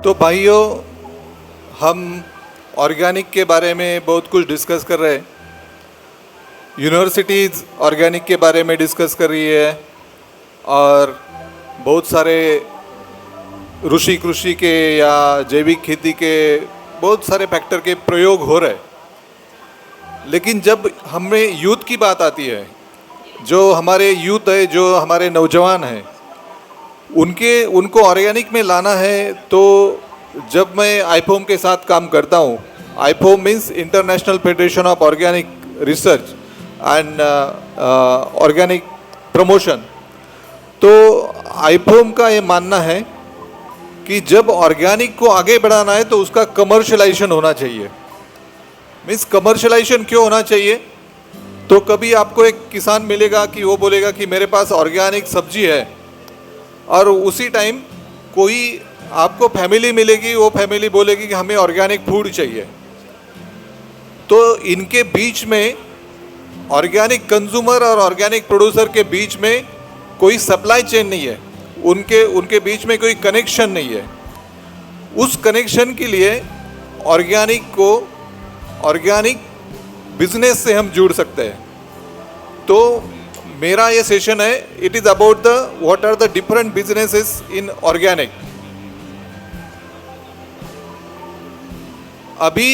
तो भाइयों, हम ऑर्गेनिक के बारे में बहुत कुछ डिस्कस कर रहे हैं। यूनिवर्सिटीज़ ऑर्गेनिक के बारे में डिस्कस कर रही है और बहुत सारे ऋषि कृषि के या जैविक खेती के बहुत सारे फैक्टर के प्रयोग हो रहे हैं। लेकिन जब हमें यूथ की बात आती है, जो हमारे यूथ है, जो हमारे नौजवान हैं, उनको ऑर्गेनिक में लाना है, तो जब मैं आईफोम के साथ काम करता हूँ, IFOAM means international federation of organic research and organic promotion. तो आईफोम का ये मानना है कि जब ऑर्गेनिक को आगे बढ़ाना है तो उसका कमर्शलाइजेशन होना चाहिए। मीन्स कमर्शलाइजेशन क्यों होना चाहिए? तो कभी आपको एक किसान मिलेगा कि वो बोलेगा कि मेरे पास ऑर्गेनिक सब्जी है, और उसी टाइम कोई आपको फैमिली मिलेगी, वो फैमिली बोलेगी कि हमें ऑर्गेनिक फूड चाहिए। तो इनके बीच में, ऑर्गेनिक कंज्यूमर और ऑर्गेनिक प्रोड्यूसर के बीच में कोई सप्लाई चेन नहीं है, उनके बीच में कोई कनेक्शन नहीं है। उस कनेक्शन के लिए ऑर्गेनिक बिजनेस से हम जुड़ सकते हैं। तो मेरा ये सेशन है, it is about the what are the different businesses in organic. अभी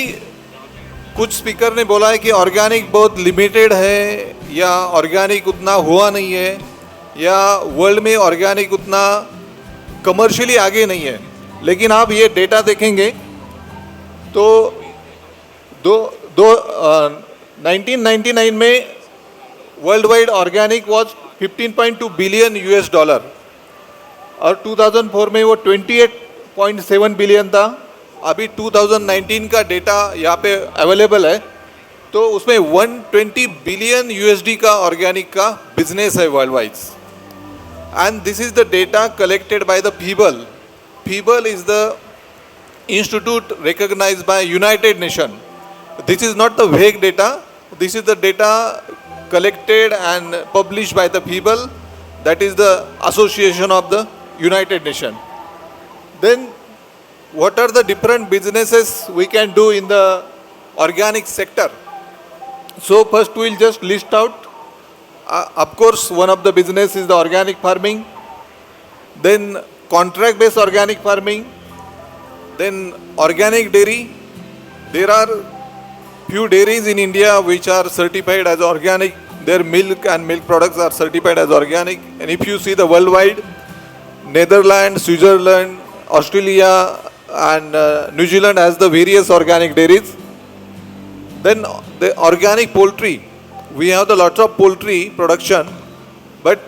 कुछ स्पीकर ने बोला है कि ऑर्गेनिक बहुत लिमिटेड है, या ऑर्गेनिक उतना हुआ नहीं है, या वर्ल्ड में ऑर्गेनिक उतना कमर्शियली आगे नहीं है। लेकिन आप ये डेटा देखेंगे तो 1999 में world wide organic was 15.2 billion US dollar, और 2004 में वो 28.7 बिलियन था। अभी 2019 का डेटा यहाँ पे अवेलेबल है, तो उसमें 120 बिलियन यूएसडी का ऑर्गेनिक का बिजनेस है worldwide. And this is the data collected by the FiBL. FiBL is the institute recognized by United Nations. This is not the vague data. This is the data collected and published by the people. That is the association of the United Nations. Then what are the different businesses we can do in the organic sector? So first we will just list out. Of course, one of the business is the organic farming. Then contract based organic farming. Then organic dairy. There are few dairies in India which are certified as organic. Their milk and milk products are certified as organic. And if you see the worldwide, Netherlands, Switzerland, Australia and New Zealand has the various organic dairies. Then the organic poultry. We have the lots of poultry production, but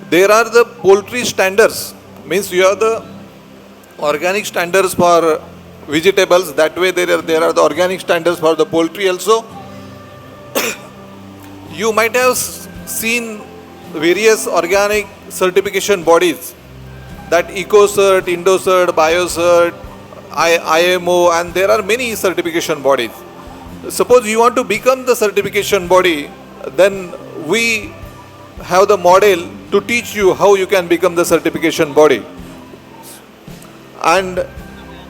there are the poultry standards. Means you have the organic standards for vegetables. That way there are the organic standards for the poultry also. You might have seen various organic certification bodies, that EcoCert, IndoCert, BioCert, IMO, and there are many certification bodies. Suppose you want to become the certification body, then we have the model to teach you how you can become the certification body. And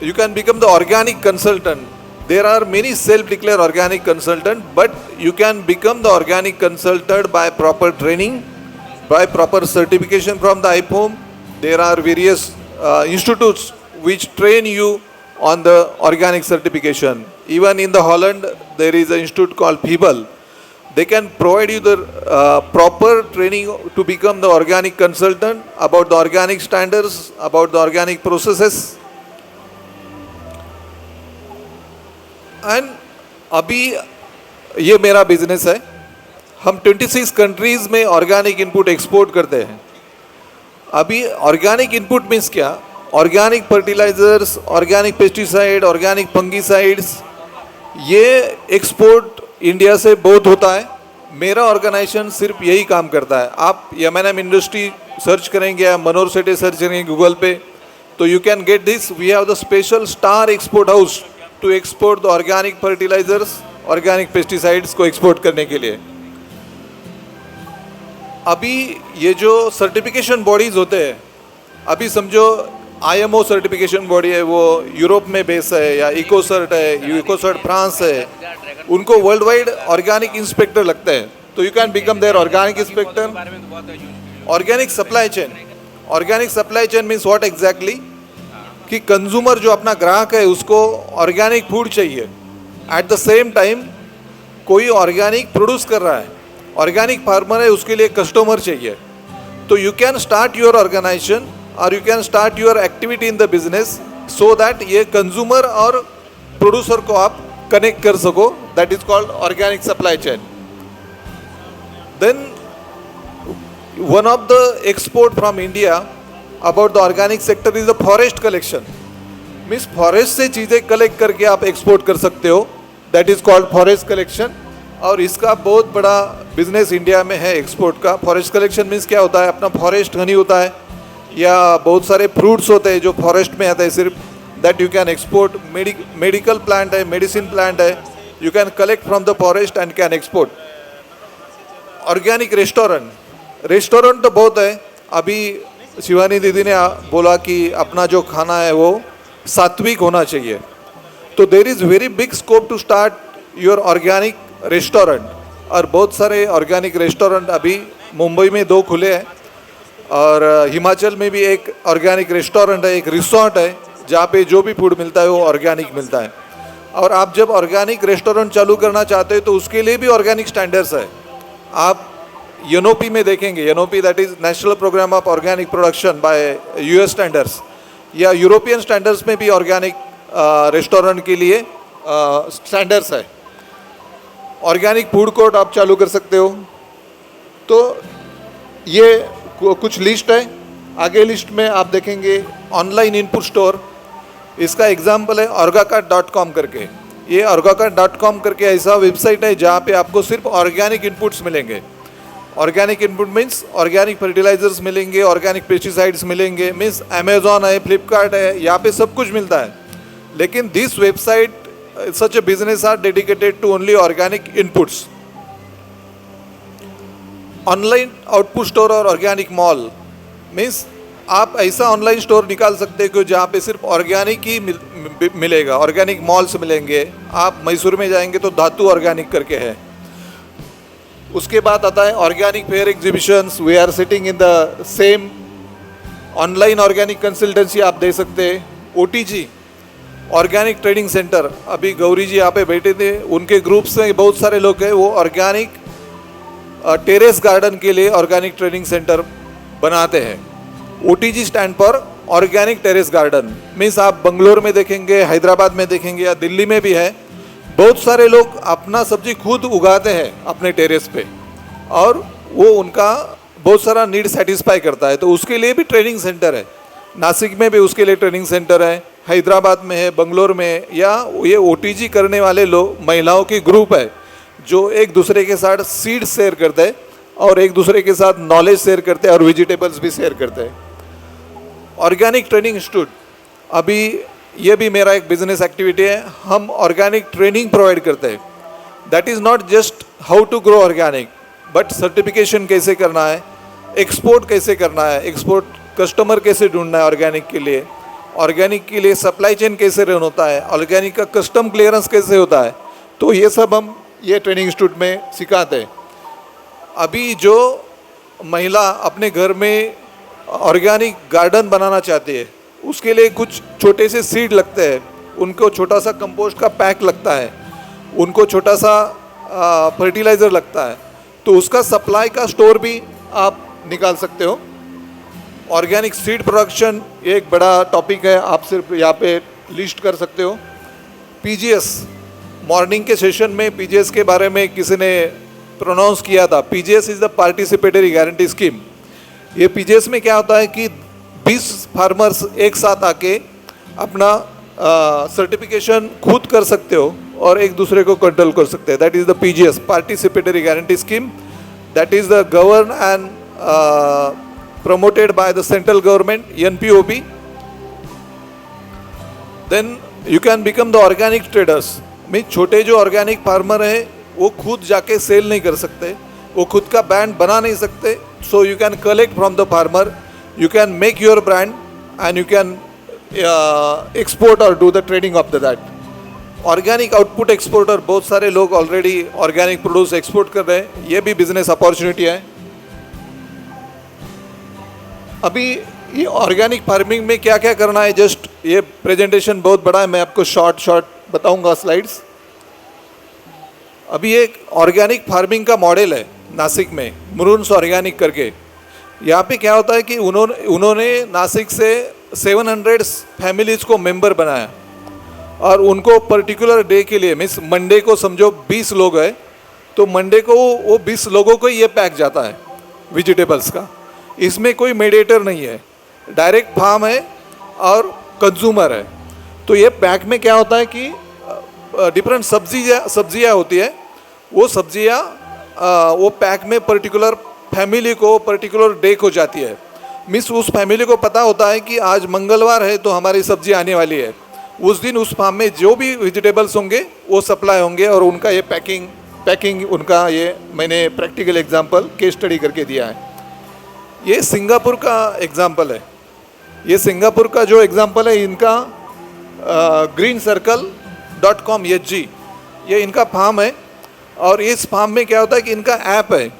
you can become the organic consultant. There are many self-declared organic consultants, but you can become the organic consultant by proper training, by proper certification from the IPOM. There are various institutes which train you on the organic certification. Even in the Holland, there is an institute called Pebble. They can provide you the proper training to become the organic consultant, about the organic standards, about the organic processes. And अभी ये मेरा business है। हम 26 countries में organic input export करते हैं। अभी organic input means क्या? Organic fertilizers, organic pesticide, organic fungicides, ये एक्सपोर्ट इंडिया से बहुत होता है। मेरा ऑर्गेनाइजेशन सिर्फ यही काम करता है। आप M&M इंडस्ट्री सर्च करेंगे या मनोहर सेठे सर्च करेंगे गूगल पे, तो you can get this. We have the special star export house to export the organic fertilizers, organic pesticides को एक्सपोर्ट करने के लिए। अभी ये जो सर्टिफिकेशन बॉडीज़ होते हैं, अभी समझो IMO सर्टिफिकेशन बॉडी है, वो यूरोप में बेस है, या इकोसर्ट है, इकोसर्ट फ्रांस है, उनको वर्ल्ड वाइड ऑर्गेनिक इंस्पेक्टर लगते हैं. तो you can become their organic inspector. Organic supply chain. Organic supply chain means what exactly, कि कंज्यूमर जो अपना ग्राहक है उसको ऑर्गेनिक फूड चाहिए, एट द सेम टाइम कोई ऑर्गेनिक प्रोड्यूस कर रहा है, ऑर्गेनिक फार्मर है, उसके लिए कस्टमर चाहिए. तो you can start your organization और you can start your activity in the business so that ये कंज्यूमर और प्रोड्यूसर को आप कनेक्ट कर सको. That is called organic supply chain. Then one of the export from India about the organic sector is the forest collection. Means forest से चीज़ें collect करके आप एक्सपोर्ट कर सकते हो. That is called forest collection. और इसका बहुत बड़ा बिजनेस इंडिया में है एक्सपोर्ट का. फॉरेस्ट कलेक्शन मीन्स क्या होता है, अपना फॉरेस्ट हनी होता है या बहुत सारे फ्रूट्स होते हैं जो फॉरेस्ट में आते हैं सिर्फ, that you can export. Medical plant है, मेडिसिन प्लांट है, you can collect from the forest and can export. Organic restaurant तो बहुत है. अभी शिवानी दीदी ने बोला कि अपना जो खाना है वो सात्विक होना चाहिए. तो there is very big scope to start your organic restaurant. और बहुत सारे ऑर्गेनिक रेस्टोरेंट अभी मुंबई में 2 खुले हैं और हिमाचल में भी एक ऑर्गेनिक रेस्टोरेंट है, एक रिसोर्ट है जहाँ पे जो भी फूड मिलता है वो ऑर्गेनिक मिलता है. और आप जब ऑर्गेनिक रेस्टोरेंट चालू करना चाहते हो तो उसके लिए भी ऑर्गेनिक स्टैंडर्ड्स है. आप एनओपी में देखेंगे, NOP that is national programme of organic production by US standards, या यूरोपियन स्टैंडर्ड्स में भी ऑर्गेनिक रेस्टोरेंट के लिए स्टैंडर्ड्स है. ऑर्गेनिक फूड कोर्ट आप चालू कर सकते हो. तो ये कुछ लिस्ट है. आगे लिस्ट में आप देखेंगे ऑनलाइन इनपुट स्टोर. इसका एग्जाम्पल है orgacart.com करके. ये orgacart.com करके ऐसा वेबसाइट है जहाँ पे आपको सिर्फ ऑर्गेनिक इनपुट्स मिलेंगे. Organic input means organic fertilizers मिलेंगे, ऑर्गेनिक पेस्टिसाइड्स मिलेंगे. मीन्स अमेजॉन है, फ्लिपकार्ट है, यहाँ पे सब कुछ मिलता है. लेकिन this website such a business are dedicated to only organic inputs. Online output store और ऑर्गेनिक मॉल मीन्स आप ऐसा ऑनलाइन स्टोर निकाल सकते हो जहाँ पे सिर्फ ऑर्गेनिक ही मिलेगा, ऑर्गेनिक मॉल्स मिलेंगे. आप मैसूर में जाएंगे तो धातु ऑर्गेनिक करके है. उसके बाद आता है organic fair exhibitions. We are sitting in the same. Online organic consultancy आप दे सकते हैं. OTG ऑर्गेनिक ट्रेनिंग सेंटर, अभी गौरी जी यहाँ पे बैठे थे, उनके ग्रुप्स में बहुत सारे लोग हैं, वो ऑर्गेनिक टेरेस गार्डन के लिए ऑर्गेनिक ट्रेनिंग सेंटर बनाते हैं. OTG स्टैंड पर ऑर्गेनिक टेरेस गार्डन. मीन्स आप बंगलोर में देखेंगे, हैदराबाद में देखेंगे या दिल्ली में भी है. बहुत सारे लोग अपना सब्जी खुद उगाते हैं अपने टेरेस पे और वो उनका बहुत सारा नीड सेटिस्फाई करता है. तो उसके लिए भी ट्रेनिंग सेंटर है. नासिक में भी उसके लिए ट्रेनिंग सेंटर है, हैदराबाद में है, बंगलोर में है. या ये OTG करने वाले लोग महिलाओं की ग्रुप है जो एक दूसरे के साथ सीड्स शेयर करते हैं और एक दूसरे के साथ नॉलेज शेयर करते हैं और वेजिटेबल्स भी शेयर करते हैं. ऑर्गेनिक ट्रेनिंग इंस्टीट्यूट, अभी ये भी मेरा एक बिजनेस एक्टिविटी है. हम ऑर्गेनिक ट्रेनिंग प्रोवाइड करते हैं. That is not just how to grow organic, but certification कैसे करना है, एक्सपोर्ट कैसे करना है, एक्सपोर्ट कस्टमर कैसे ढूंढना है ऑर्गेनिक के लिए सप्लाई चेन कैसे रन होता है, ऑर्गेनिक का कस्टम क्लियरेंस कैसे होता है. तो ये सब हम ये ट्रेनिंग इंस्टीट्यूट में सिखाते हैं. अभी जो महिला अपने घर में ऑर्गेनिक गार्डन बनाना चाहती है उसके लिए कुछ छोटे से सीड लगते हैं, उनको छोटा सा कंपोस्ट का पैक लगता है, उनको छोटा सा फर्टिलाइज़र लगता है. तो उसका सप्लाई का स्टोर भी आप निकाल सकते हो. ऑर्गेनिक सीड प्रोडक्शन एक बड़ा टॉपिक है, आप सिर्फ यहाँ पे लिस्ट कर सकते हो. PGS, मॉर्निंग के सेशन में PGS के बारे में किसी ने प्रोनाउंस किया था. PGS is the participatory guarantee scheme. ये PGS में क्या होता है कि 20 फार्मर्स एक साथ आके अपना सर्टिफिकेशन खुद कर सकते हो और एक दूसरे को कंट्रोल कर सकते हैं. That is the PGS, participatory guarantee scheme. That is the govern and promoted by the central government, NPOP. Then you can become the organic traders. में छोटे जो ऑर्गेनिक फार्मर हैं वो खुद जाके सेल नहीं कर सकते, वो खुद का ब्रांड बना नहीं सकते. सो you can collect from the farmer, you can make your brand and you can export or do the trading of that. Organic output exporter, बहुत सारे लोग ऑलरेडी ऑर्गेनिक प्रोड्यूस एक्सपोर्ट कर रहे हैं, ये भी बिजनेस अपॉर्चुनिटी है. अभी ये ऑर्गेनिक फार्मिंग में क्या क्या करना है, जस्ट ये प्रेजेंटेशन बहुत बड़ा है, मैं आपको शॉर्ट बताऊंगा स्लाइड्स. अभी एक ऑर्गेनिक फार्मिंग का मॉडल है नासिक में, मुरुन्स ऑर्गेनिक करके. यहाँ पे क्या होता है कि उन्होंने नासिक से 700 फैमिलीज को मेंबर बनाया और उनको पर्टिकुलर डे के लिए, मीन्स मंडे को समझो 20 लोग हैं, तो मंडे को वो 20 लोगों को ये पैक जाता है वेजिटेबल्स का. इसमें कोई मीडिएटर नहीं है, डायरेक्ट फार्म है और कंज्यूमर है. तो ये पैक में क्या होता है कि डिफरेंट सब्जियाँ होती है, वो सब्जियाँ वो पैक में पर्टिकुलर फैमिली को पर्टिकुलर डे को जाती है. मिस उस फैमिली को पता होता है कि आज मंगलवार है तो हमारी सब्जी आने वाली है, उस दिन उस फार्म में जो भी वेजिटेबल्स होंगे वो सप्लाई होंगे और उनका ये पैकिंग उनका, ये मैंने प्रैक्टिकल एग्जांपल केस स्टडी करके दिया है. ये सिंगापुर का एग्जांपल है. ये सिंगापुर का जो एग्जांपल है, इनका greencircle.com HG, ये इनका फार्म है. और इस फार्म में क्या होता है कि इनका ऐप है.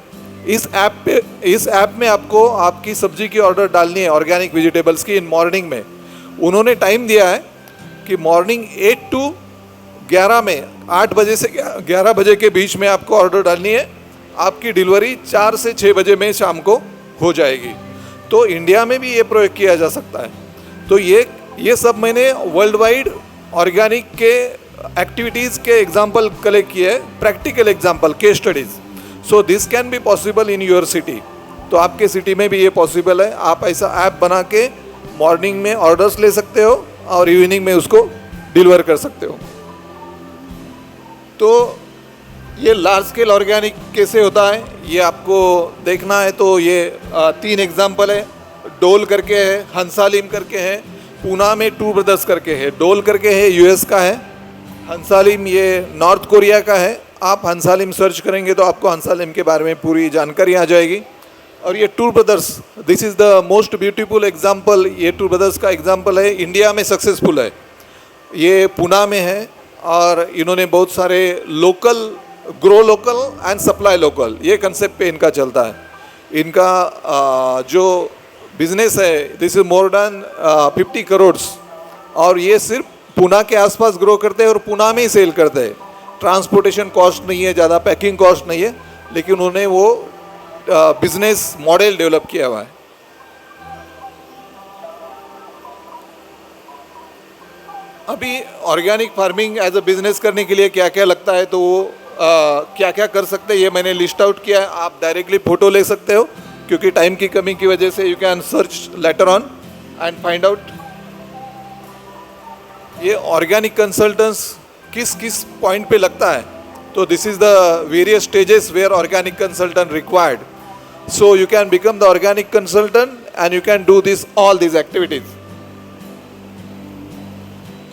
इस ऐप में आपको आपकी सब्जी की ऑर्डर डालनी है, ऑर्गेनिक वेजिटेबल्स की, इन मॉर्निंग में. उन्होंने टाइम दिया है कि मॉर्निंग 8 to 11 में, 8 बजे से 11 बजे के बीच में आपको ऑर्डर डालनी है. आपकी डिलीवरी 4 से 6 बजे में शाम को हो जाएगी. तो इंडिया में भी ये प्रयोग किया जा सकता है. तो ये सब मैंने वर्ल्ड वाइड ऑर्गेनिक के एक्टिविटीज़ के एग्जाम्पल कलेक्ट किए हैं, practical example, case studies. So this can be possible in your city. तो आपके सिटी में भी ये पॉसिबल है. आप ऐसा ऐप बना के मॉर्निंग में ऑर्डर्स ले सकते हो और इवनिंग में उसको डिलीवर कर सकते हो. तो ये लार्ज स्केल ऑर्गेनिक कैसे होता है ये आपको देखना है. तो ये 3 एग्जाम्पल है. डोल करके है, हंसालिम करके है, पूना में टू ब्रदर्स करके है. डोल करके है यूएस का है, हंसालिम ये नॉर्थ कोरिया का है. आप हंसालिम सर्च करेंगे तो आपको हंसालिम के बारे में पूरी जानकारी आ जाएगी. और ये two brothers, this is the most beautiful example. ये टू ब्रदर्स का एग्जाम्पल है, इंडिया में सक्सेसफुल है. ये पूना में है और इन्होंने बहुत सारे local, grow local and supply local, ये कंसेप्ट पे इनका चलता है. इनका जो बिजनेस है, this is more than 50 crore. और ये सिर्फ पूना के आसपास ग्रो करते हैं और पूना में ही सेल करते हैं. ट्रांसपोर्टेशन कॉस्ट नहीं है, ज़्यादा पैकिंग कॉस्ट नहीं है, लेकिन उन्होंने वो बिजनेस मॉडल डेवलप किया हुआ है. अभी organic farming as a business करने के लिए क्या क्या लगता है, तो वो क्या क्या कर सकते हैं ये मैंने लिस्ट आउट किया है. आप डायरेक्टली फ़ोटो ले सकते हो, क्योंकि टाइम की कमी की वजह से you can search later on and find out. ये ऑर्गेनिक कंसल्टेंट्स किस किस पॉइंट पे लगता है, तो this is the various stages where organic consultant required. So you can become the organic consultant and you can do this all this activities.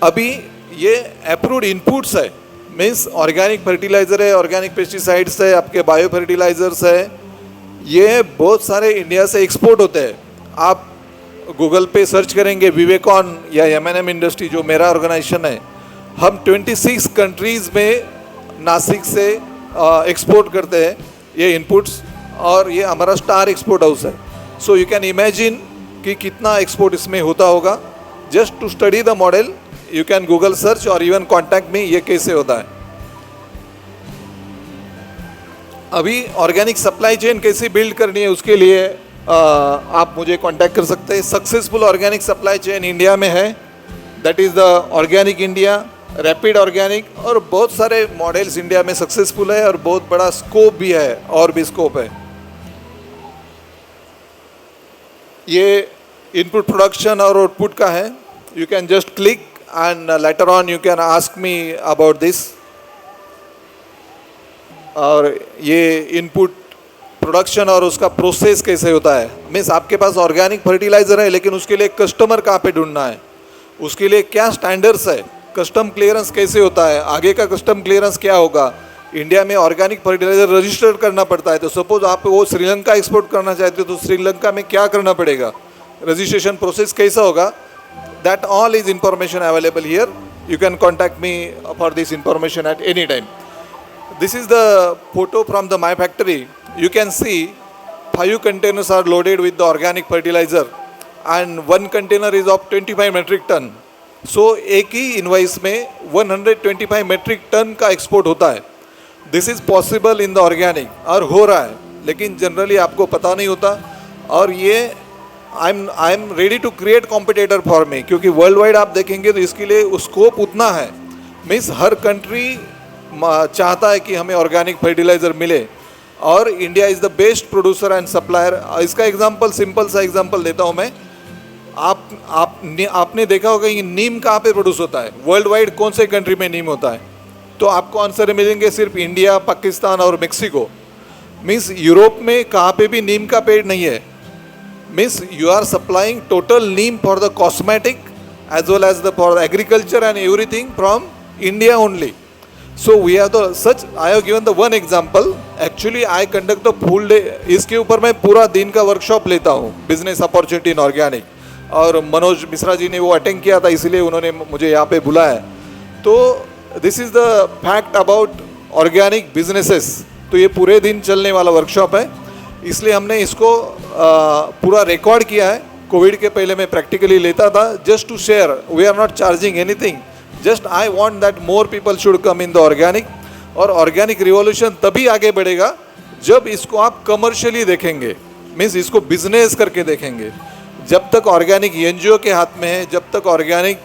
अभी ये approved inputs है, मीन्स ऑर्गेनिक फर्टिलाइज़र है, ऑर्गेनिक पेस्टिसाइड्स है, आपके bio fertilisers है, ये बहुत सारे इंडिया से एक्सपोर्ट होते हैं. आप गूगल पे सर्च करेंगे विवेकॉन या M&M इंडस्ट्री, जो मेरा ऑर्गेनाइजेशन है, हम 26 कंट्रीज़ में नासिक से एक्सपोर्ट करते हैं ये इनपुट्स. और ये हमारा स्टार एक्सपोर्ट हाउस है. सो यू कैन इमेजिन कि कितना एक्सपोर्ट इसमें होता होगा. Just to study the model you can Google search और इवन कॉन्टैक्ट में ये कैसे होता है. अभी ऑर्गेनिक सप्लाई चेन कैसे बिल्ड करनी है, उसके लिए आप मुझे कांटेक्ट कर सकते हैं. Successful organic supply chain India में है, that is the organic India, rapid organic, और बहुत सारे मॉडल्स इंडिया में सक्सेसफुल है और बहुत बड़ा स्कोप भी है, और भी स्कोप है. ये इनपुट प्रोडक्शन और आउटपुट का है. You can just click and later on you can ask me about this. और ये इनपुट प्रोडक्शन और उसका प्रोसेस कैसे होता है, मीन्स आपके पास ऑर्गेनिक फर्टिलाइज़र है लेकिन उसके लिए कस्टमर कहाँ पे ढूंढना है, उसके लिए क्या स्टैंडर्ड्स है, कस्टम क्लियरेंस कैसे होता है, आगे का कस्टम क्लियरेंस क्या होगा. इंडिया में ऑर्गेनिक फर्टिलाइज़र रजिस्टर करना पड़ता है. तो सपोज आप वो श्रीलंका एक्सपोर्ट करना चाहते हो तो श्रीलंका में क्या करना पड़ेगा, रजिस्ट्रेशन प्रोसेस कैसा होगा, That all is information available here. You can contact me for this information at any time. This is the photo from the my factory. You can see 5 containers are loaded with the organic fertilizer and 1 container is of 25 metric ton. So एक ही invoice में 125 metric ton का export होता है. This is possible in the organic और हो रहा है, लेकिन जनरली आपको पता नहीं होता. और ये I am ready to create competitor for me, क्योंकि वर्ल्ड वाइड आप देखेंगे तो इसके लिए स्कोप उतना है. मीन्स हर कंट्री चाहता है कि हमें ऑर्गेनिक फर्टिलाइज़र मिले और India is the best producer and supplier. इसका एग्जांपल, सिंपल सा एग्जांपल देता हूँ मैं. आपने देखा होगा कि नीम कहाँ पे प्रोड्यूस होता है, वर्ल्ड वाइड कौन से कंट्री में नीम होता है, तो आपको आंसर मिलेंगे सिर्फ इंडिया, पाकिस्तान और मेक्सिको. मीन्स यूरोप में कहाँ पे भी नीम का पेड़ नहीं है. Means you are supplying total neem for the cosmetic as well as the for agriculture and everything from India only. So we have the such, I have given the one example. Actually I conduct the full day. इसके ऊपर मैं पूरा दिन का workshop लेता हूँ, business opportunity in organic. और मनोज मिश्रा जी ने वो अटेंड किया था, इसलिए उन्होंने मुझे यहाँ पे बुलाया. तो this is the fact about organic businesses. तो ये पूरे दिन चलने वाला वर्कशॉप है, इसलिए हमने इसको पूरा रिकॉर्ड किया है. कोविड के पहले मैं प्रैक्टिकली लेता था just to share. We are not charging anything, just I want that more people should come in the organic. और ऑर्गेनिक रिवॉल्यूशन तभी आगे बढ़ेगा जब इसको आप कमर्शियली देखेंगे, मीन्स इसको बिजनेस करके देखेंगे. जब तक ऑर्गेनिक एनजीओ के हाथ में है, जब तक ऑर्गेनिक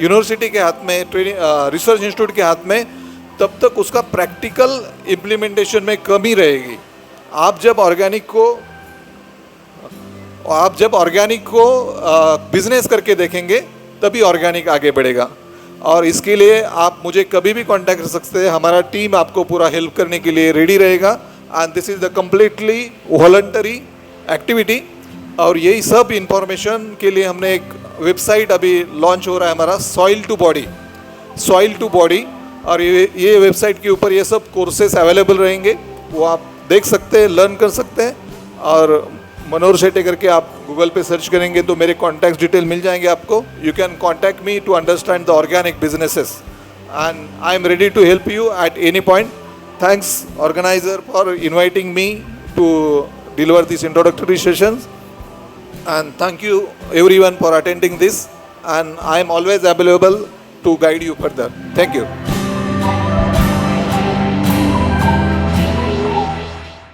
यूनिवर्सिटी के हाथ में, ट्रेनिंग रिसर्च इंस्टीट्यूट के हाथ में, तब तक उसका प्रैक्टिकल इम्प्लीमेंटेशन में कमी रहेगी. आप जब ऑर्गेनिक को बिजनेस करके देखेंगे तभी ऑर्गेनिक आगे बढ़ेगा. और इसके लिए आप मुझे कभी भी कांटेक्ट कर सकते हैं. हमारा टीम आपको पूरा हेल्प करने के लिए रेडी रहेगा. And this is the completely voluntary activity. और यही सब इंफॉर्मेशन के लिए हमने एक वेबसाइट अभी लॉन्च हो रहा है हमारा, सॉइल टू बॉडी. और ये वेबसाइट के ऊपर ये सब कोर्सेस अवेलेबल रहेंगे, वो आप देख सकते हैं, लर्न कर सकते हैं. और मनोहर शेट्टी करके आप गूगल पे सर्च करेंगे तो मेरे कॉन्टैक्ट डिटेल मिल जाएंगे आपको. You can contact me to understand the organic businesses and I am ready to help you at any point. Thanks organiser for inviting me to deliver this introductory sessions. And thank you everyone for attending this, and I am always available to guide you further. Thank you.